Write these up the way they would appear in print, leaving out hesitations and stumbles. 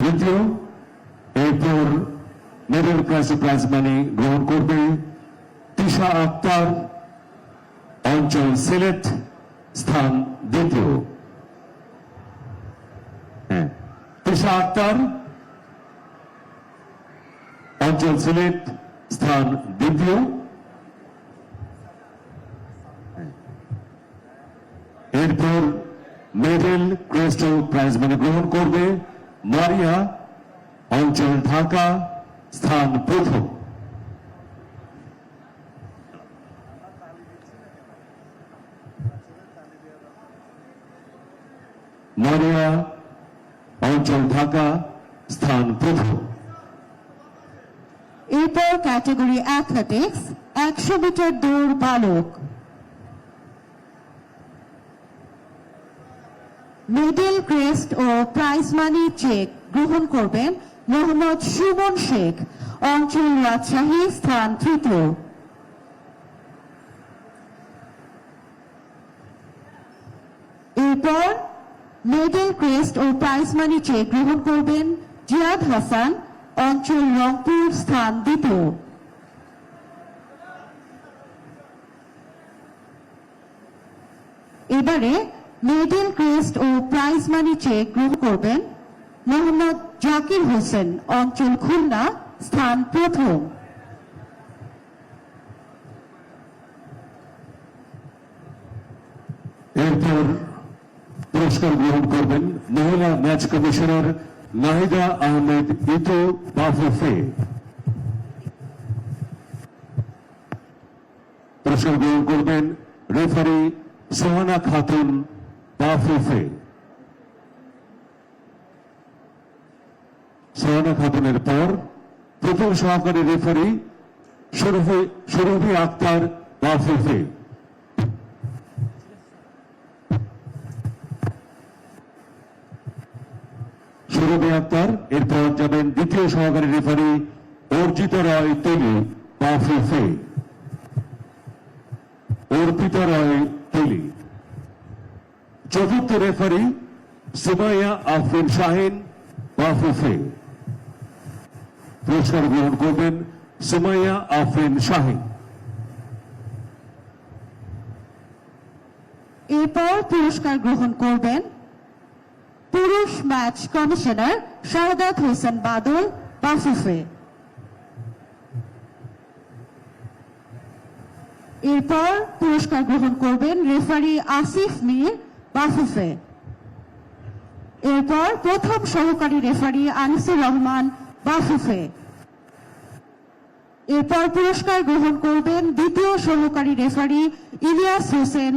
দ্বিতীয়। এরপর মেডেল ক্লাসে প্রাইজ মানি গ্রহণ করবে তিশা আক্তার, অঞ্চল সিলেট, স্থান দ্বিতীয়। তিশা আক্তার, অঞ্চল সিলেট, স্থান দ্বিতীয়। এরপর মেডেল ক্রেস্ট প্রাইজ মানি গ্রহণ করবে মারিয়া, অঞ্চল ঢাকা, স্থান প্রথম। মারিয়া, অঞ্চল ঢাকা, স্থান প্রথম। এরপর ক্যাটাগরি অ্যাথলেটিক্স 100 মিটার দৌড় বালক। মেডেল ক্রেস্ট ও প্রাইজ মানি চেক গ্রহণ করবেন মোহাম্মদ সুমন শেখ, অঞ্চল রাজশাহী, স্থান তৃতীয়। এরপর মেডেল ক্রেস্ট ও প্রাইজ মানি চেক গ্রহণ করবেন জিয়াদ হাসান, অঞ্চল রংপুর, স্থান দ্বিতীয়। এবারে মেডেল ক্রেস্ট ও প্রাইজ মানি চেক গ্রহণ করবেন মোহাম্মদ জাকির হোসেন, অঞ্চল খুলনা, স্থান প্রথম। এরপর পুরস্কার গ্রহণ করবেন মহিলা ম্যাচ কমিশনার নাহিদা আহমেদ ইতো বাফুফে। পুরস্কার গ্রহণ করবেন রেফারি সোহানা খাতুন বাফুফে। সোহানা খাতুনের পর প্রথম সহকারী রেফারি শরীফি আক্তার বাফুফে। শরীফি আক্তার। এরপর যাবেন দ্বিতীয় সহকারী রেফারি অর্জিতা রয় তেলি বাফুফে। অর্পিতা রয় তেলি। চতুর্থ রেফারি সুমাইয়া আফরিন শাহিন বাফুফে। পুরস্কার গ্রহণ করবেন সুমাইয়া আফরিন শাহিন। এরপর পুরস্কার গ্রহণ করবেন পুরুষ ম্যাচ কমিশনার শাহাদাত হোসেন বাদল বাফুফে। এরপর পুরস্কার গ্রহণ করবেন রেফারি আসিফ মীর বাফুফে। এরপর প্রথম সহকারী রেফারি আনিসুর রহমান বাফুফে। এরপর পুরস্কার গ্রহণ করবেন দ্বিতীয় সহকারী রেফারি ইলিয়াস হোসেন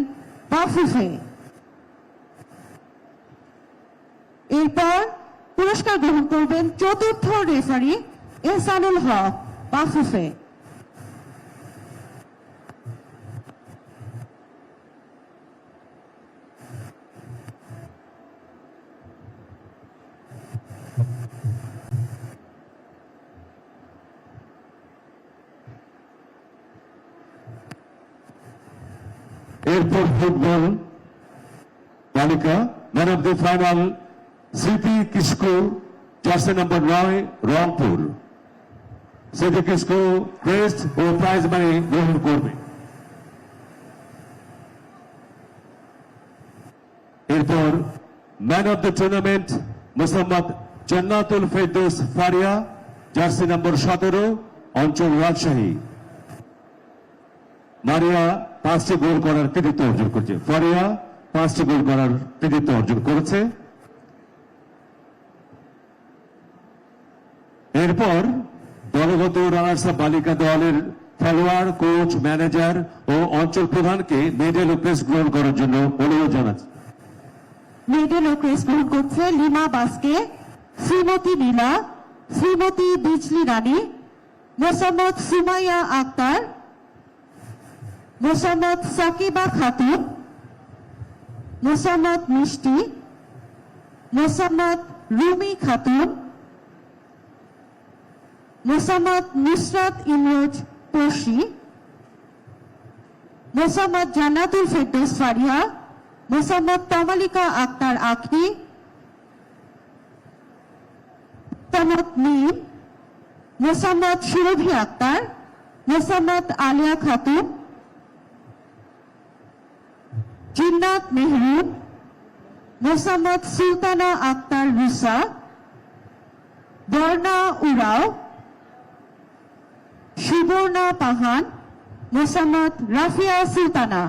বাফুফে। এরপর পুরস্কার গ্রহণ করবেন চতুর্থ রেফারি এহসানুল হক বাফুফে। এরপর ফুটবল বালিকা ম্যান অব দ্য ফাইনাল স্মৃতি কিসকো, জার্সি নম্বর 9, রংপুর। স্মৃতি কিসকো ক্রেস্ট ও প্রাইজ মানি গ্রহণ করবে। এরপর man of the tournament Mosammat Jannatul Ferdous Faria, jersey নম্বর 17, অঞ্চল রাজশাহী। মারিয়া 5টি গোল করার কৃতিত্ব অর্জন করেছে। ফারিয়া 5টি গোল করার কৃতিত্ব অর্জন করেছে। এরপর দলগত রানার্স আপ বালিকা দলের খেলোয়াড়, কোচ, ম্যানেজার ও অঞ্চল প্রধানকে মেডেল ও ক্রেস্ট গ্রহণ করার জন্য অনুরোধ জানাচ্ছে। মেডেল ও ক্রেস্ট গ্রহণ করছে লিমা বাস্কে, শ্রীমতী নীলা, শ্রীমতী বিজলি রানী, মোসাম্মদ সুমাইয়া আক্তার, মোসাম্মদ সাকিবা খাতুন, মোসাম্মদ মিষ্টি, মোসাম্মদ রুমি খাতুন, মোসাম্মদ নুসরাত ইমরোজ পড়শি, মোসাম্মদ জান্নাতুল ফেরদৌস ফারিয়া, মোসাম্মদ তমালিকা আক্তার আখি, মোসাম্মদ মিম, মোসাম্মদ সুরভি আক্তার, মোসাম্মদ আলিয়া খাতুন, জিন্নাত মেহরুন, মোসাম্মদ সুলতানা আক্তার রুসা, বর্ণা উরাও, সুবর্ণা পাহান, মোসাম্মদ রাফিয়া সুলতানা।